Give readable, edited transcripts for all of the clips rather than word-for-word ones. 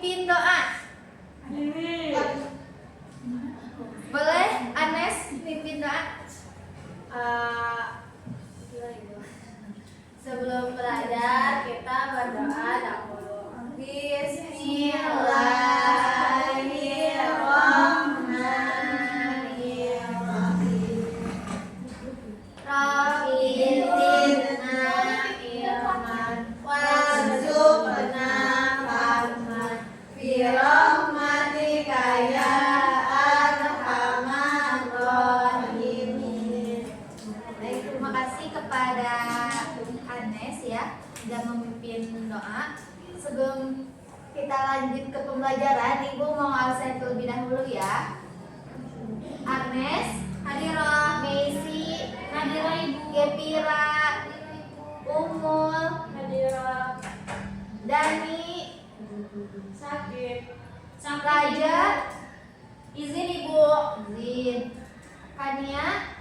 mimpin doa? Boleh Anes mimpin doa? Sebelum belajar kita berdoa dahulu. Bismillahirrahmanirrahim. Rabbi zidna ilman warzuqna fahman birahmatika ya arhamar rahimin. Baik, terima kasih kepada Anes ya sudah memimpin doa. Sebelum kita lanjut ke pembelajaran, Ibu mau absen terlebih dahulu ya. Anes, hadirah. Messi, hadirah. Ibu Gepira, Umul, hadirah. Dani, sakit. Raja, izin Ibu. Izin. Kania,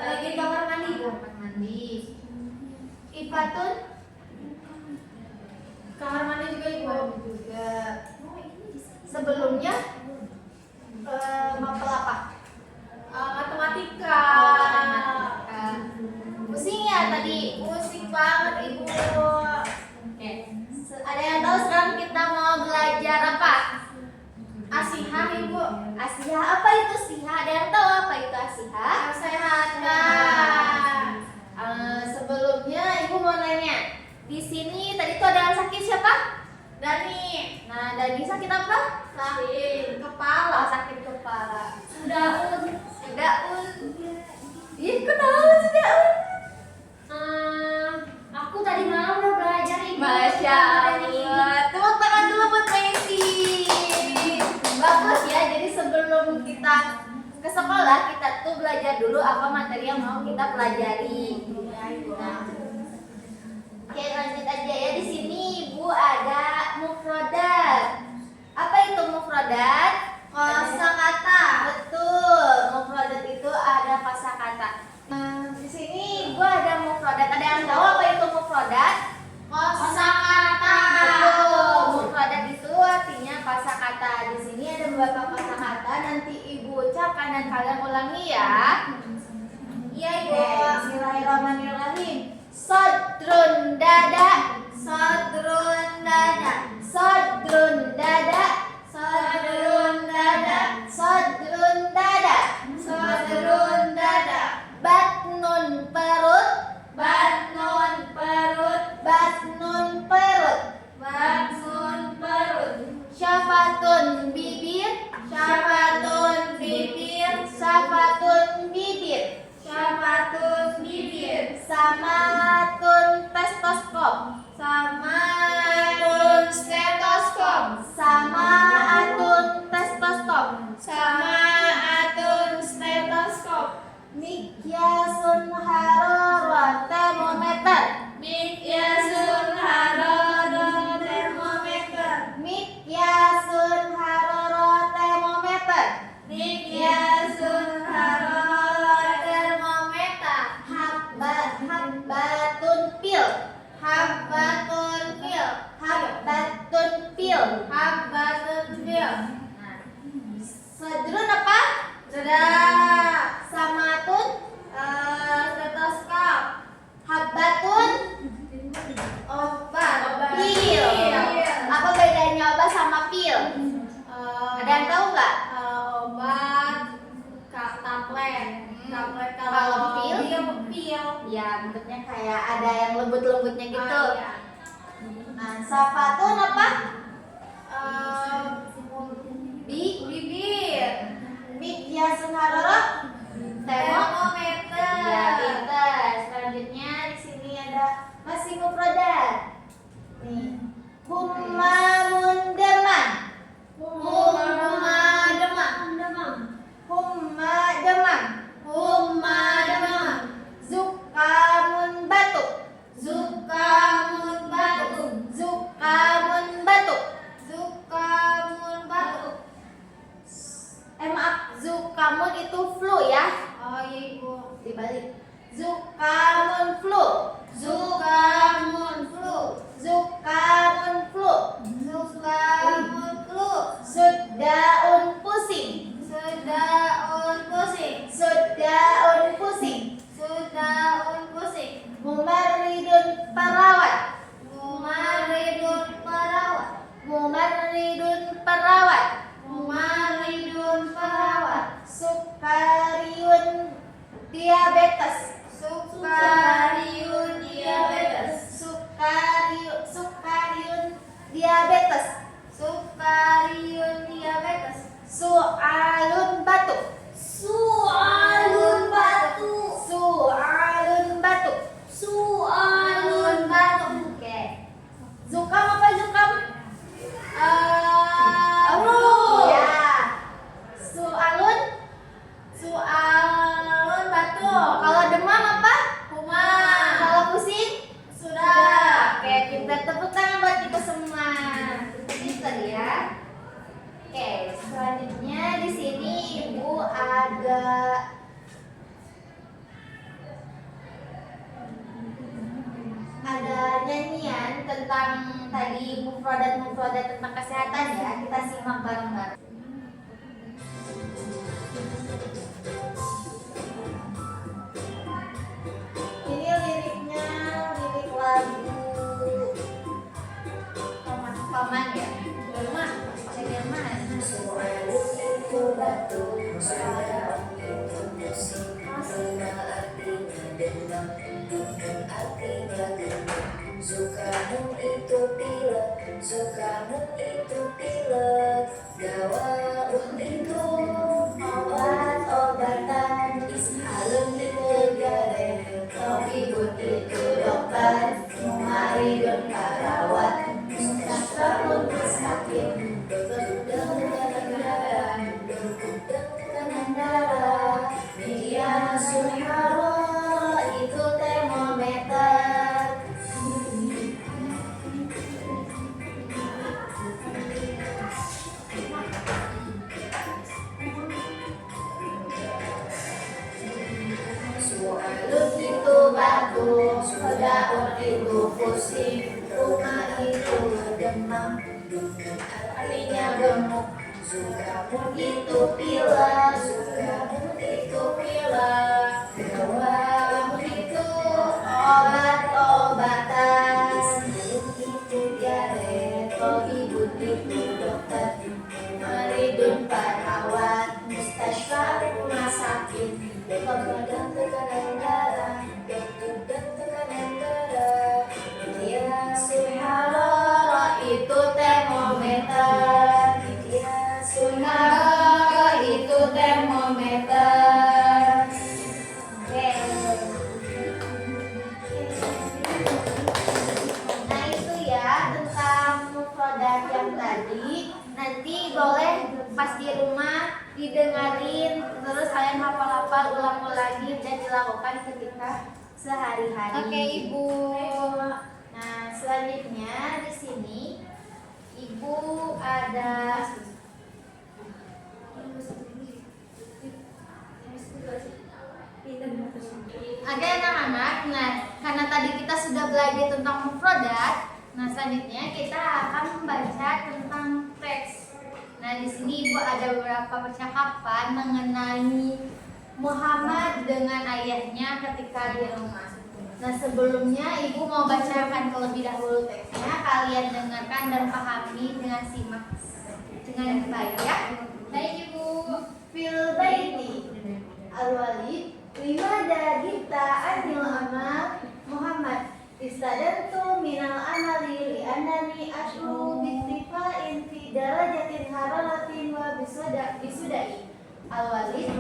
lagi di kamar mandi. Kamar mandi. Ifatun, kamar mandi juga Ibu. Juga. Sebelumnya mapel apa? Matematika. Pusing ya tadi? Pusing banget Ibu. Oke. Ada yang tahu sekarang kita mau belajar apa? Asihah Ibu. Asihah apa itu sihah? Ada yang tahu apa itu asihah? Kesehatan. Sebelumnya Ibu mau nanya. Di sini tadi tuh ada yang sakit siapa? Dani. Nah, Dani sakit apa? Sakit kepala. Sakit kepala. Sudaun. Ih, kenapa Sudaun? Aku tadi malam udah belajar Ibu. Masya Allah. Tepuk tangan dulu buat Messi. Bagus ya. Jadi sebelum kita ke sekolah, kita tuh belajar dulu apa materi yang mau kita pelajari. Nah, oke, lanjut aja ya. Di sini Ibu ada mufradat. Apa itu mufradat? Kosakata. Betul. Mufradat itu ada kosakata. Di sini Ibu ada mufradat. Ada yang tahu apa itu mufradat? Kosakata. Betul. Mufradat itu artinya kosakata. Di sini ada beberapa kosakata. Nanti Ibu ucapkan dan kalian ulangi ya. Iya Ibu. Bismillahirrahmanirrahim. Sodrun dada, sodrun dada, sodrun dada, sodrun dada, sodrun dada, sodrun dada. Batnun perut, batnun perut, batnun perut, batnun perut. Syafatun bibir, syafatun bibir, syafatun bibir. Syafatun bibir. Samatun stetoskop. Samatun stetoskop. Samatun stetoskop. Samatun stetoskop. Mikyasun hararah termometer. Mikyasun hararah termometer. Mikyasun hararah termometer. Mikyasun hararah termometer. Habbatun pil. Habbatun pil. Habbatun pil. Habbatun pil. Sodrun apa? Sudah. Samatun stetoskop. Habbatun obat. Pil. Apa bedanya obat sama pil? Ada yang tahu nggak? Obat tablet. Tablet kalau pil, ya bentuknya kayak ada yang lembut-lembutnya gitu. Iya. Nah, safatun apa? Bibir. Mikyasun hararah termometer. Ya, pintar. Selanjutnya di sini ada masih mufradat. Nih, hummamun demam. Humma demam. Humma demam. Humma demam. Zukamun batuk. Zukamun batuk. Zukamun batuk. Zukamun batuk. Maaf, zukamun itu flu ya. Oh iya Ibu. Dibalik. Zukamun flu. Zukamun flu. Zukamun flu. nyanyian tentang tadi mufradat tentang kesehatan ya. Kita simak bareng-bareng. Ini liriknya, lirik lagu Paman ya. Jerman. Itu batu, pada itu musik, sama artinya demam, bukan artinya gemuk. Sukamu itu pilek, sukamu itu pilek, dawaun itu obat-obatan, ishalun itu garet, tabibun itu dokter, mumaridun karawat, mustasabun sakit, media suhara itu termometer. Sualun itu batu, sodaun itu pusing, rumah itu demam, artinya gemuk. Sukamu itu pilek, sukamu itu pilek, dawamu itu obat-obatan, itu diare, tabibun itu dokter, mumaridun perawat, mustasfa rumah sakit, obat dan tekanan darah, dokter dan tekanan darah, media suhara itu termometer. Suhara itu termometer. Oke. Nah itu ya tentang mufradat yang tadi. Nanti boleh pas di rumah didengarin, terus kalian hafal-hafal, ulang-ulangi dan dilakukan ketika sehari-hari. Oke, Ibu. Nah selanjutnya di sini Ibu ada anak-anak. Nah, karena tadi kita sudah belajar tentang mufradat, nah selanjutnya kita akan membaca tentang teks. Nah, di sini Ibu ada beberapa percakapan mengenai Muhammad dengan ayahnya ketika di rumah. Nah, sebelumnya Ibu mau bacakan terlebih dahulu teksnya. Kalian dengarkan dan pahami dengan simak dengan baik ya. Baik, Ibu. Fil baiti al-walid limada gita anil amal Muhammad istadantu minal amali li annani ashru bittifa'in fi darajatin hararatin wa bisudai al-walid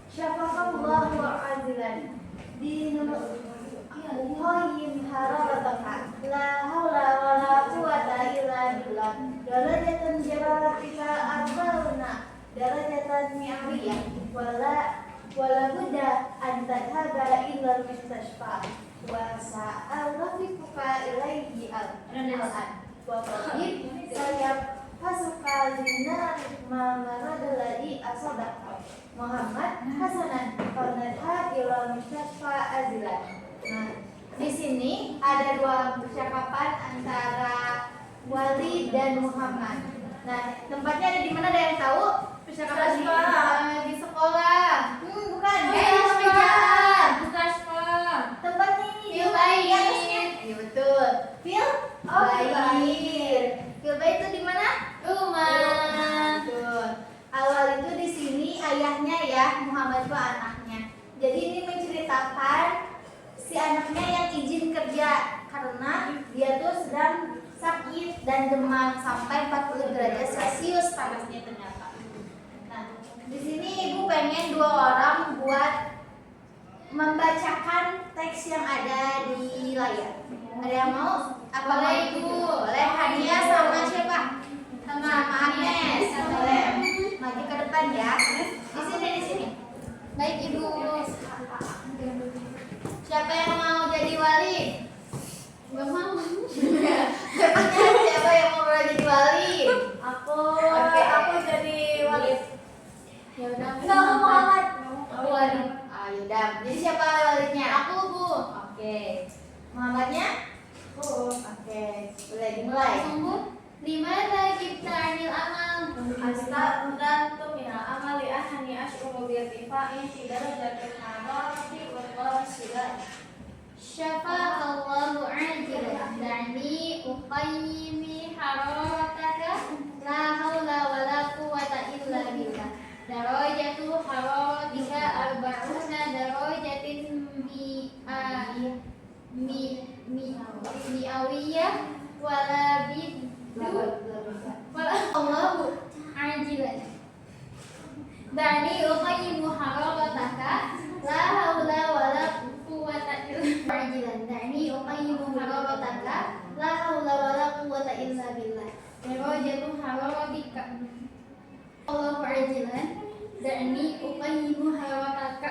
syafakallahu azilan dinul Muhayyim hararataka la hawla wa la quwata illa billah darajatan jabalatika arbauna darajatan mi'awiyah wala budda an tadhaba illa mustashfa wa sa'al rafiquka ilaihi al-an wa qadib sayab hasuka linar ma maradaladi asabaka Muhammad Hasanan Qarnadha ila mustashfa azilan. Nah, di sini ada dua percakapan antara Wali dan Muhammad. Nah, tempatnya ada di mana? Ada yang tahu? Percakapan di sekolah. Bukan. Di sekolah. Tempatnya ini di atasnya. Iya betul. Fil Bair. Fil Bair itu di mana? Rumah. Betul. Awal itu di sini ayahnya ya, Muhammad itu anaknya. Jadi ini menceritakan si anaknya yang izin kerja karena dia tuh sedang sakit dan demam sampai 40 derajat Celcius panasnya ternyata. Nah, di sini Ibu pengen dua orang buat membacakan teks yang ada di layar. Ada yang mau? Apa boleh Ibu? Boleh hadiah sama siapa? Sama Agnes. Boleh. Maju ke depan ya. Di sini. Baik, Ibu. Siapa yang mau jadi wali? Gak mau. Siapa yang mau jadi wali? Aku. Oke. Aku jadi wali. Ya udah. Enggak, aku Muhammad. Aku wali. Ah, yaudah. Jadi siapa walinya? Aku, Bu. Oke. Oke. Muhammadnya? Oke. Boleh dimulai. Sungguh, limadha jibta anil amal? Astagfirullahaladzim minal amali ahani asy'uru bi irtifa'in fi darajatil hararati wal qasiyah. Syafa'allahu ajilan da'ni uqayyimi hararataka la hawla wa la quwwata illa billah. Darajatu hararatika arba'una darajatin mi'awiyah wala biddu wala Allahu ajilan da'ni uqayyimu hararataka la hawla wa la quwwata illa ajilan da'ni uqayyimu hararataka la hawla wa la quwwata illa billah. Darajatu hararatika Allahu ajilan da'ni uqayyimu hararataka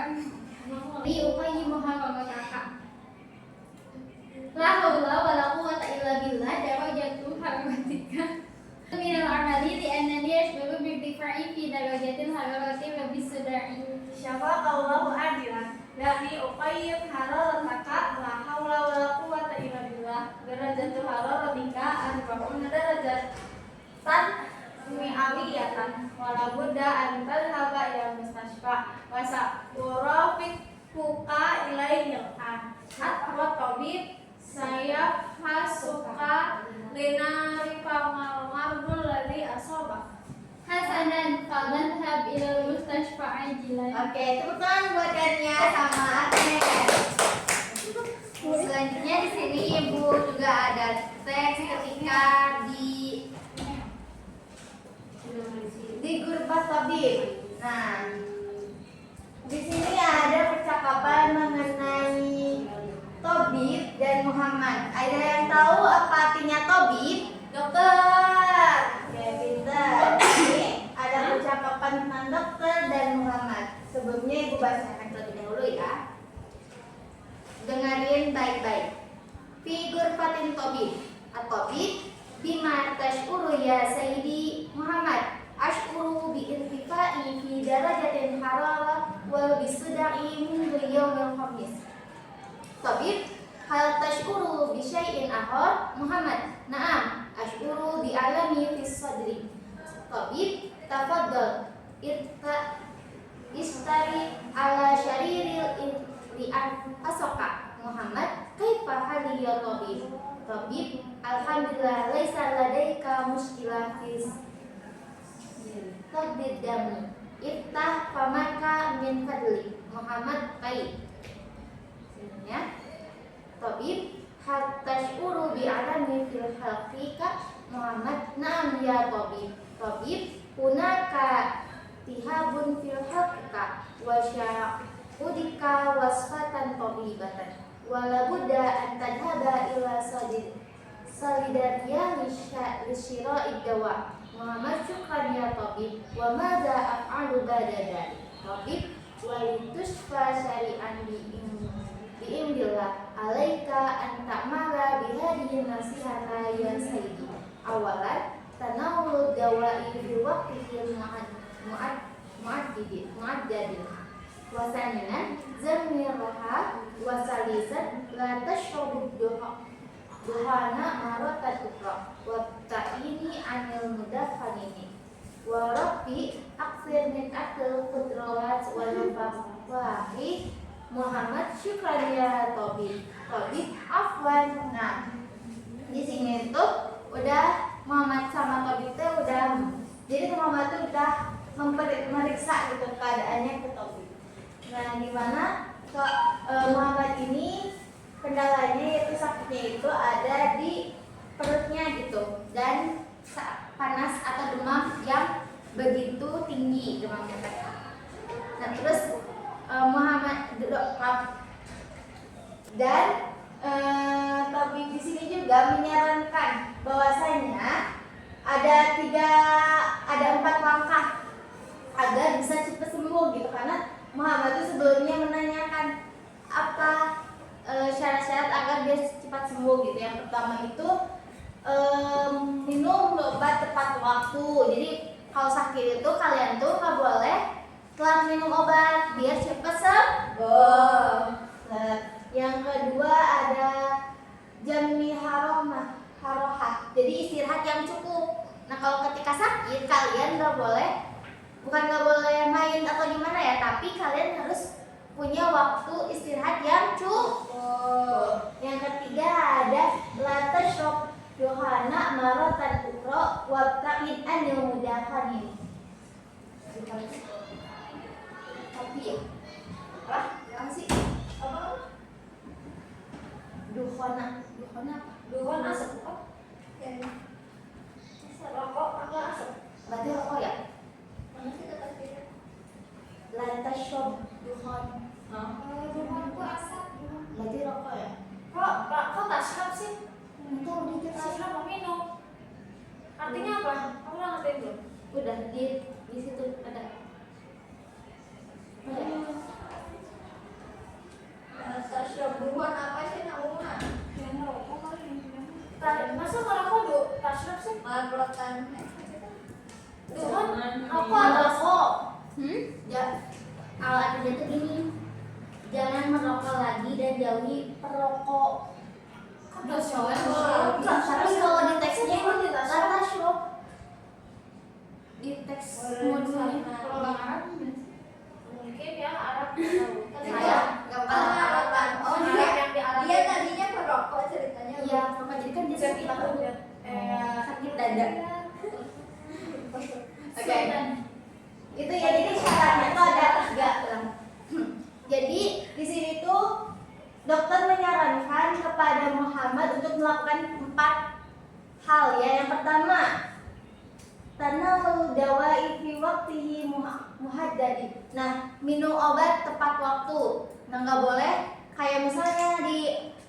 la hawla wa la quwwata illa billah. Darajatu hararatika minal amali li'annani yashbahu bi'irtifa'i fi darajatil hararati wa bisudai. Syafa'allahu ajilan da'ni uqayyim hararataka la haula wa la quwwata illa billah. Darajatul hararatika arba'una darajatan mi'awiyatan wala budda an tadhhaba ila mustasfa wa sa'urafikuka ilaihil ahad wa tabib saya hasuka linari pamal marbul ladhi asabak. Hasanan fadhhab ila mustashfa ajilan. Oke, tepuk tangan buat Dania sama Agnes. Selanjutnya di sini Ibu juga ada teks ketika di Gurbat Tabib. Nah, di sini ada percakapan mengenai Tabib dan Muhammad. Ada yang tahu apa artinya Tabib? Dokter. Oke, pintar. Ini ada percakapan tentang dokter dan Muhammad. Sebelumnya Ibu bacakan terlebih dahulu ya. Dengarin baik-baik. Figur Fatin Tabib. At-Tabib bima tash'uru ya Sayyidi Muhammad. Ash'uru bi irtifa'i fi darajatin hararah wal bisuda'i mundu yawmil khamis. Tabib, hal tash'uru bi syai'in akhar? Muhammad, na'am, ash'uru bi alami fi sadri. Tabib, tafaddal, istari ala syariril li'an asoka. Muhammad, kaifa hali ya tabib? Tabib, alhamdulillah, laisa ladaika muskilah fi tadbir dami. Iftah famaka min fadli. Muhammad, baik. Ya. Tabib, hatta syuru bi alami fil haqiqa. Muhammad, na'am ya tabib. Tabib, hunaka tihabun fil haqiqa wa sya'udika wasfatan tabibatan wala budda an tadhaba ila solidariyah lisyira'id dawa. Muhammad, syukran ya tabib. Wa madza af'alu ba'da dzalik? Tabib, walitusfa syari'an bi'imdillah alaika an ta'mala bihadihi nasihata ya sayyidi. Awalan, tanawul dawa'i fi waqtihil mu'addidin. Wasaninan, zamiraha wasalisan la tashrabud duhana maratan ukra wa ta'ini anil mudaffanini wa rabbi aksir min akil khudrawat wal fawahi. Muhammad, syukran ya tabib. Tabib, afwan. Nah, di sini tuh udah Muhammad sama tabib tuh udah, jadi Muhammad tuh udah memeriksa gitu keadaannya ke tabib. Nah, di mana Muhammad ini kendalanya yaitu sakitnya itu ada di perutnya gitu, dan panas atau demam yang begitu tinggi demamnya. Nah, terus Muhammad dan tabib di sini juga menyarankan bahwasanya ada 4 langkah agar bisa cepat sembuh gitu, karena Muhammad itu sebelumnya menanyakan apa syarat-syarat agar dia cepat sembuh gitu. Yang pertama itu minum obat tepat waktu. Jadi kalau sakit itu kalian tuh nggak boleh telat minum obat biar cepat sembuh. Yang kedua bukan nggak boleh main atau gimana ya, tapi kalian harus punya waktu istirahat yang cukup. Yang ketiga ada la tashrab Yohana maratan ukro wabta'id anil mudakhanin. Tapi ya, apa sih? Apa? Dukhana asap apa? Rokok apa asap? Berarti rokok ya? Mana kita tadi? Lantas shop dukhon. Duhon ku asap. Berarti rokok ya? Kok tashrab sih? Itu udah Tashrab minum. Artinya apa? Kamu udah ngerti belum? udah di situ ada. Tashrab duhon apa sih namanya? Masa merokok tashrab sih? Marlotan. Duhon apa Merokok. Hmm? Ya, alatnya tuh gini. Jangan merokok lagi dan jauhi perokok. Tapi kalau di teksnya ini lantas shop. Di teks modulnya. Kalau Bang Arab mungkin ya Arab tahu. Saya gampang Marlotan. Oh, dia tadinya perokok ceritanya. Iya, maka jadi kan dia sakit sakit dada. Oke. Itu ya, jadi syaratnya tuh ada 3. Jadi di sini tuh dokter menyarankan kepada Muhammad untuk melakukan 4 hal ya. Yang pertama, tanawul dawa'i fi waqtihi muhaddadi. Nah, minum obat tepat waktu. Nah, nggak boleh kayak misalnya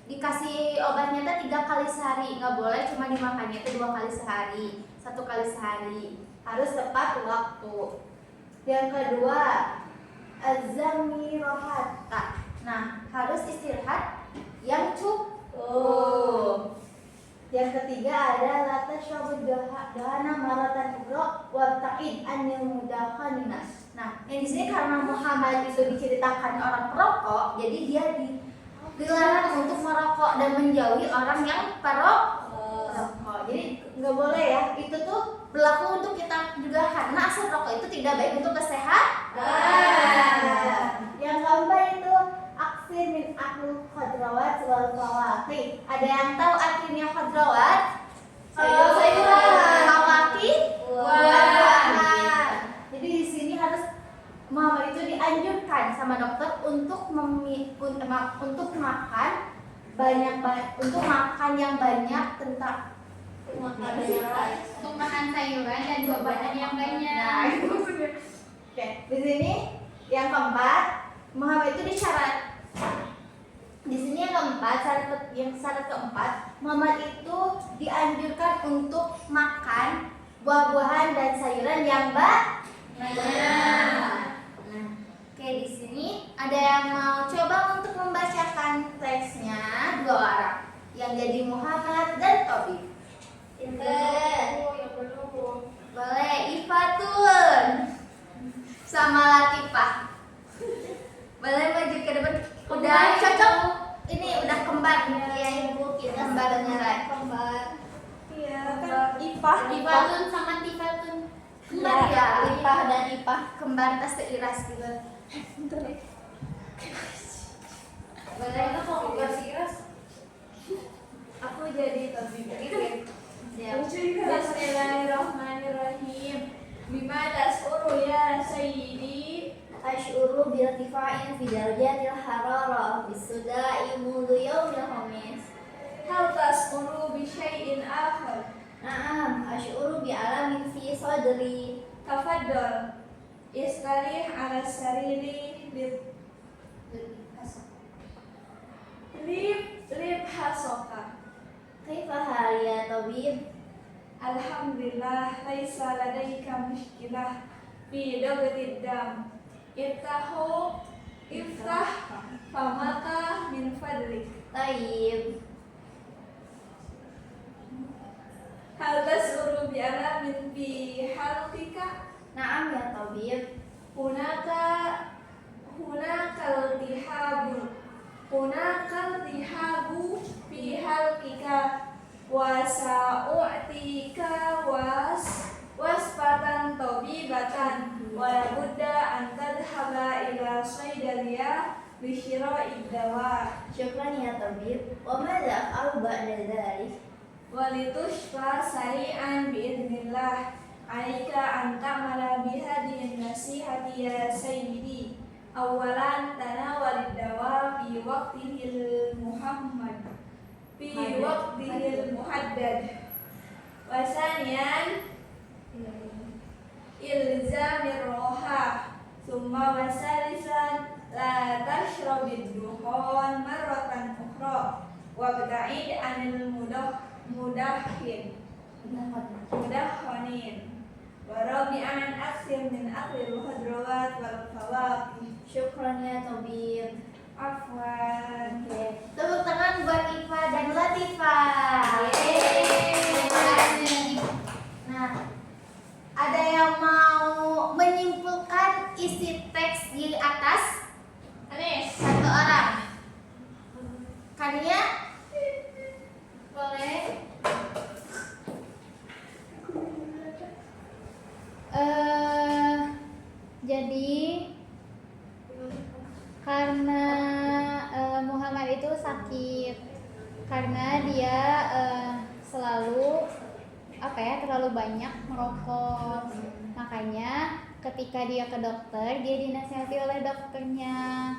dikasih obatnya tuh 3 kali sehari, nggak boleh cuma dimakannya tuh 2 kali sehari, 1 kali sehari. Harus tepat waktu. Yang kedua, azami rohata. Nah, harus istirahat yang cukup. Yang ketiga ada lata syabud dahana maratan ubro wabta'id anil mudakhanina. Nah, yang di sini karena Muhammad itu diceritakan orang perokok, jadi dia dilarang untuk merokok dan menjauhi orang yang perokok. Jadi nggak boleh ya. Itu tuh berlaku untuk kita juga karena asal rokok itu tidak baik untuk kesehatan. Yang keempat itu aksir min aklul khadrawat wal fawaqih. Ada yang tahu artinya khadrawat? Sayuran. Fawaqih? Buah-buahan. Jadi di sini harus Muhammad itu dianjurkan sama dokter untuk untuk makan untuk makan yang banyak tentang untuk makan sayuran dan buah-buahan yang banyak. Nah, itu bener. Oke, di sini yang keempat, Muhammad itu di sini yang keempat, syarat keempat, Muhammad itu dianjurkan untuk makan buah-buahan dan sayuran yang banyak. Nah, oke, di sini ada yang mau coba untuk membacakan teksnya 2 orang yang jadi Muhammad dan Tobi. Boleh, Ifatun sama Latifah. Boleh maju ke depan. Udah cocok. Ini udah kembar ya Ibu, kita kembar beneran. Iya, kan Ipah. Ifatun sama Tifatun. Kembar ya. Ipah dan Ipah. Kembar tas seiras gitu. Boleh kok enggak iras? aku jadi tabib. Bismillahirrahmanirrahim. Bima tas'uru ya sayyidi. Asyuru birtifa'in fi darajatil hararah bisuda'i mulu yaumil khamis. Hal tas'uru bi syai'in akhar. Na'am, asyuru bi alamin fi sadri. Tafaddal. Istarih ala sariri lib hasoka. Kaifa hal ya tabib? Alhamdulillah, laisa ladaika mushkilah fi dawatid dam. Iftah famaka min fadlik. Taib. Hal tas'uru bi alamin fi halqika. Na'am ya tabib. Hunakal tihabu fi halqika wa sa'u'tika wasfatan tabibatan wa ولا بد أن تذهب إلى صيدلية لشراء الدواء شكرا يا طبيب. وماذا أفعل بعد ذلك؟ ولتشفى سريعا بإذن الله. عليك أن تعمل بهذه النصيحة يا سيدي. أولا تناول الدواء في وقته المحدد. وثانيا إلزام الراحة. ثم وثالثا لا تشرب الدخان مرة أخرى وابتعد عن المدخنين. ورابعا أكثر من أكل الخضروات والفواكه. شكرا يا طبيب. Afwan. Oke. Tepuk tangan buat Iva dan Latifa. Nah, ada yang mau menyimpulkan isi teks di atas? Anis. Satu orang. Kania? Boleh. Jadi karena Muhammad itu sakit karena dia selalu terlalu banyak merokok. Makanya ketika dia ke dokter, dia dinasihati oleh dokternya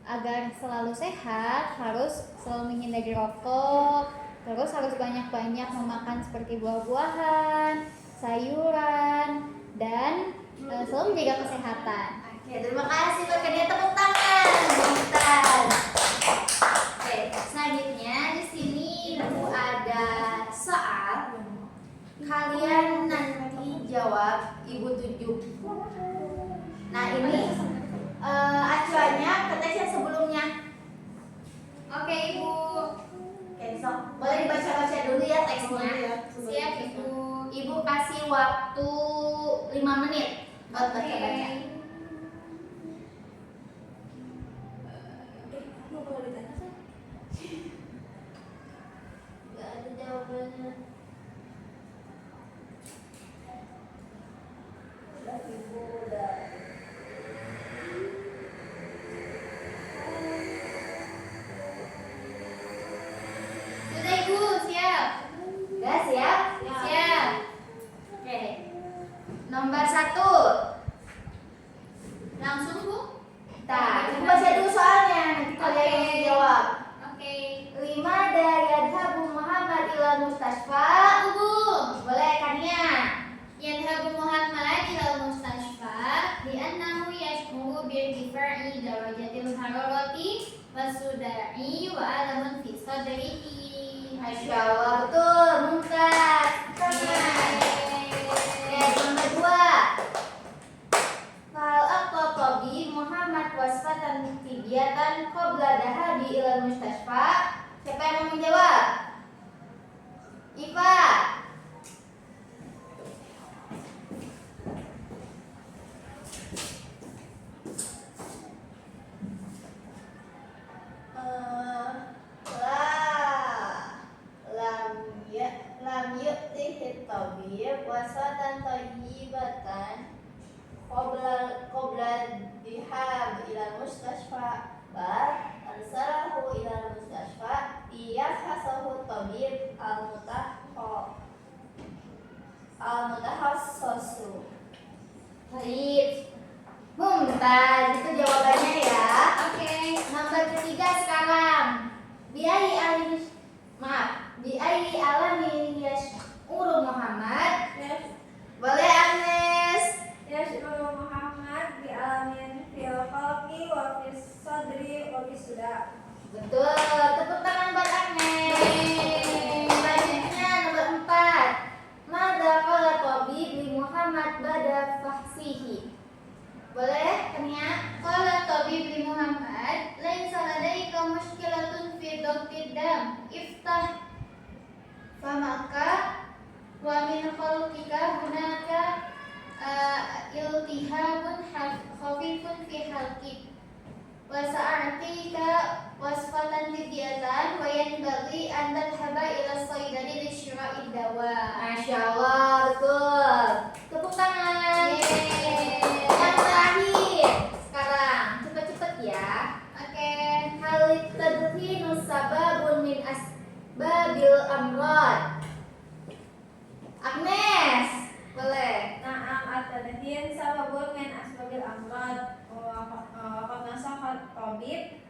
agar selalu sehat, harus selalu menghindari rokok, terus harus banyak-banyak memakan seperti buah-buahan, sayuran, dan selalu menjaga kesehatan. Oke, terima kasih buat Kania, tepuk tangan. Bentar. Oke, selanjutnya di sini Ibu ada soal. Kalian nanti jawab Ibu tunjuk. Nah, ini acuannya ke teks yang sebelumnya. Oke, Ibu. Oke, sok. Boleh dibaca-baca dulu ya teksnya. Siap, Ibu. Ibu kasih waktu 5 menit buat baca-baca. Gak ada jawabannya. Udah Ibu, udah. Sudah, Ibu, siap. Udah siap? Siap. Oke. Nomor 1. Langsung, Bu. Nah, Ibu baca dulu soalnya, nanti kalian Oke. yang jawab. Oke. Limada yadhabu Muhammad ila mustasfa. Ibu. Boleh Kania? Yadhabu Muhammad ila mustashfa li'annahu yashkuru bi'irtifa'i darajatil hararati wasudai wa alamun fi sadrihi. Masya Allah, betul, mumtaz. Oke, nomor 2. Fal aqtabi Muhammad wasfatan tibiatan qabla dahabi ila mustasfa. Siapa yang mau menjawab? Iva. Lam yu'tihi tabib wasatan tayyibatan qabla dihab ila mustasfa bal ansarahu ila mustasfa iyafhasahu tabib al-mutahassasu. Baik, mumtaz, itu jawabannya ya. Oke. Nomor 3 sekarang. Biayi alamin yash'uru Muhammad. Boleh Agnes. Yash'uru Muhammad bi alamin fil qalbi wa fis sadri wa fis suda. Betul, tepuk tangan buat Agnes. Selanjutnya nomor 4. Mada qala tabib li Muhammad bada fahsihi. Boleh Kania? Qala tabib li Muhammad laisa ladaika mushkilatun fi dhabtid dam iftah famaka wa min khalqika hunaka iltihabun khafifun fi halqik wa sa'atika wasfatan tibyatan wa yanbaghi an tadhhaba ila saydani li syira'id dawa. Masya Allah, betul. Tepuk tangan. Yeay. Yang Babil amrod. Agnes, boleh. Na'am at-tadhin sababun min asbabil amrad wa nasakhat tabib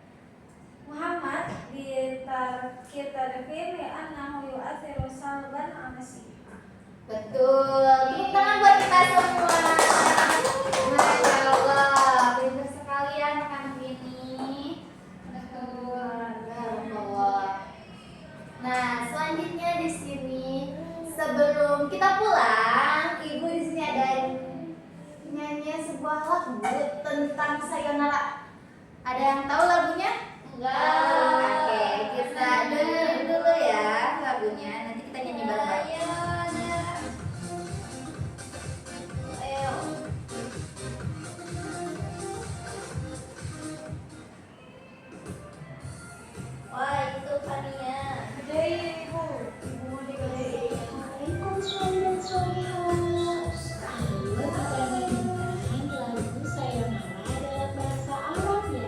Muhammad bitarkir li'annahu yu'athiru salban amasiha. Betul. Tepuk tangan buat kita semua. Masya Allah, pintar sekali ya anak-anak ini. Barakallah. Nah, selanjutnya di sini sebelum kita pulang, Ibu di sini ada nyanyi sebuah lagu tentang sayonara. Ada yang tahu lagunya? Enggak. Oke, kita dengerin dulu ya lagunya. Nanti kita nyanyi bareng-bareng. Ayo. Wah, itu Fania. Jadi ibu mau digedein. Waalaikumsalam dan solihah. Ayo kita nyanyikan lagu sayonara dalam bahasa Arab ya.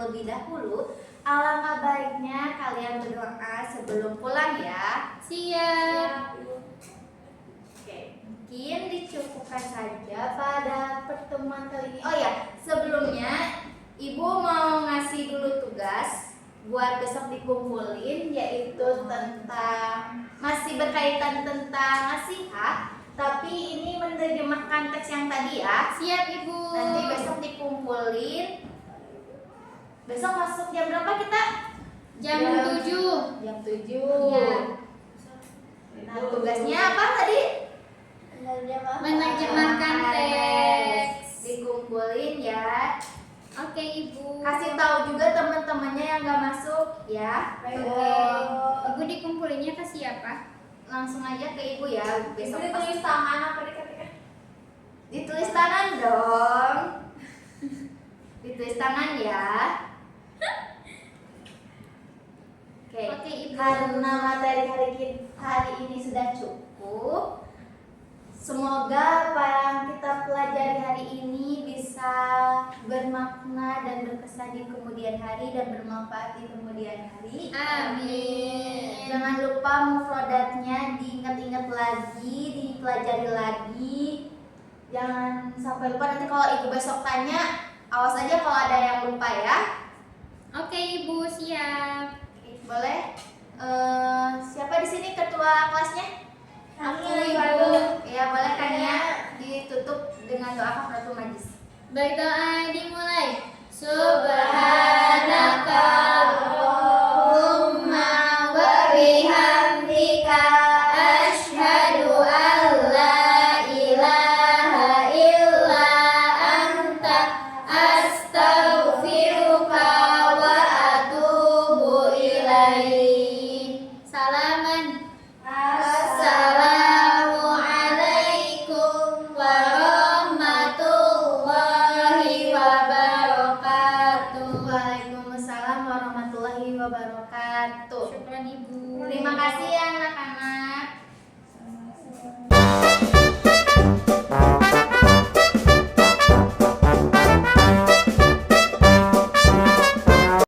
terlebih dahulu, alangkah baiknya kalian berdoa sebelum pulang ya. Siap. Oke, mungkin dicukupkan saja pada pertemuan kali ini. Oh ya, sebelumnya Ibu mau ngasih dulu tugas buat besok dikumpulin, yaitu tentang masih berkaitan tentang nasihat, tapi ini menerjemahkan teks yang tadi ya. Siap, Ibu. Nanti besok dikumpulin. Besok masuk jam berapa kita? Jam 7. Jam 7. Iya. Nah, tugasnya apa tadi? Menerjemahkan teks. Dikumpulin ya. Oke, Ibu. Kasih tahu juga teman-temannya yang nggak masuk ya. Oke. Ibu dikumpulinnya ke siapa? Langsung aja ke Ibu ya. Besok Ibu pas ditulis tangan apa diketik? ditulis tangan dong. Tulis tangan ya. Oke, Oke, Ibu. karena materi hari ini sudah cukup, semoga apa yang kita pelajari hari ini bisa bermakna dan berkesan di kemudian hari dan bermanfaat di kemudian hari. Amin. Jangan lupa mufradatnya diingat-ingat lagi, dipelajari lagi. Jangan sampai lupa, nanti kalau ibu besok tanya, awas aja kalau ada yang lupa ya. Oke, Ibu, siap. Boleh? Siapa di sini ketua kelasnya? Aku, Ibu. Ya boleh kan ya, ditutup dengan doa kafaratul majlis. Berdoa dimulai. Subhanaka Allahumma wa bihamdika asyhadu an la ilaha illa anta astaghfiruka wa atubu ilaik. Salaman. Assalamualaikum warahmatullahi wabarakatuh. Waalaikumsalam warahmatullahi wabarakatuh. Syukran, Ibu. Terima kasih ya anak-anak.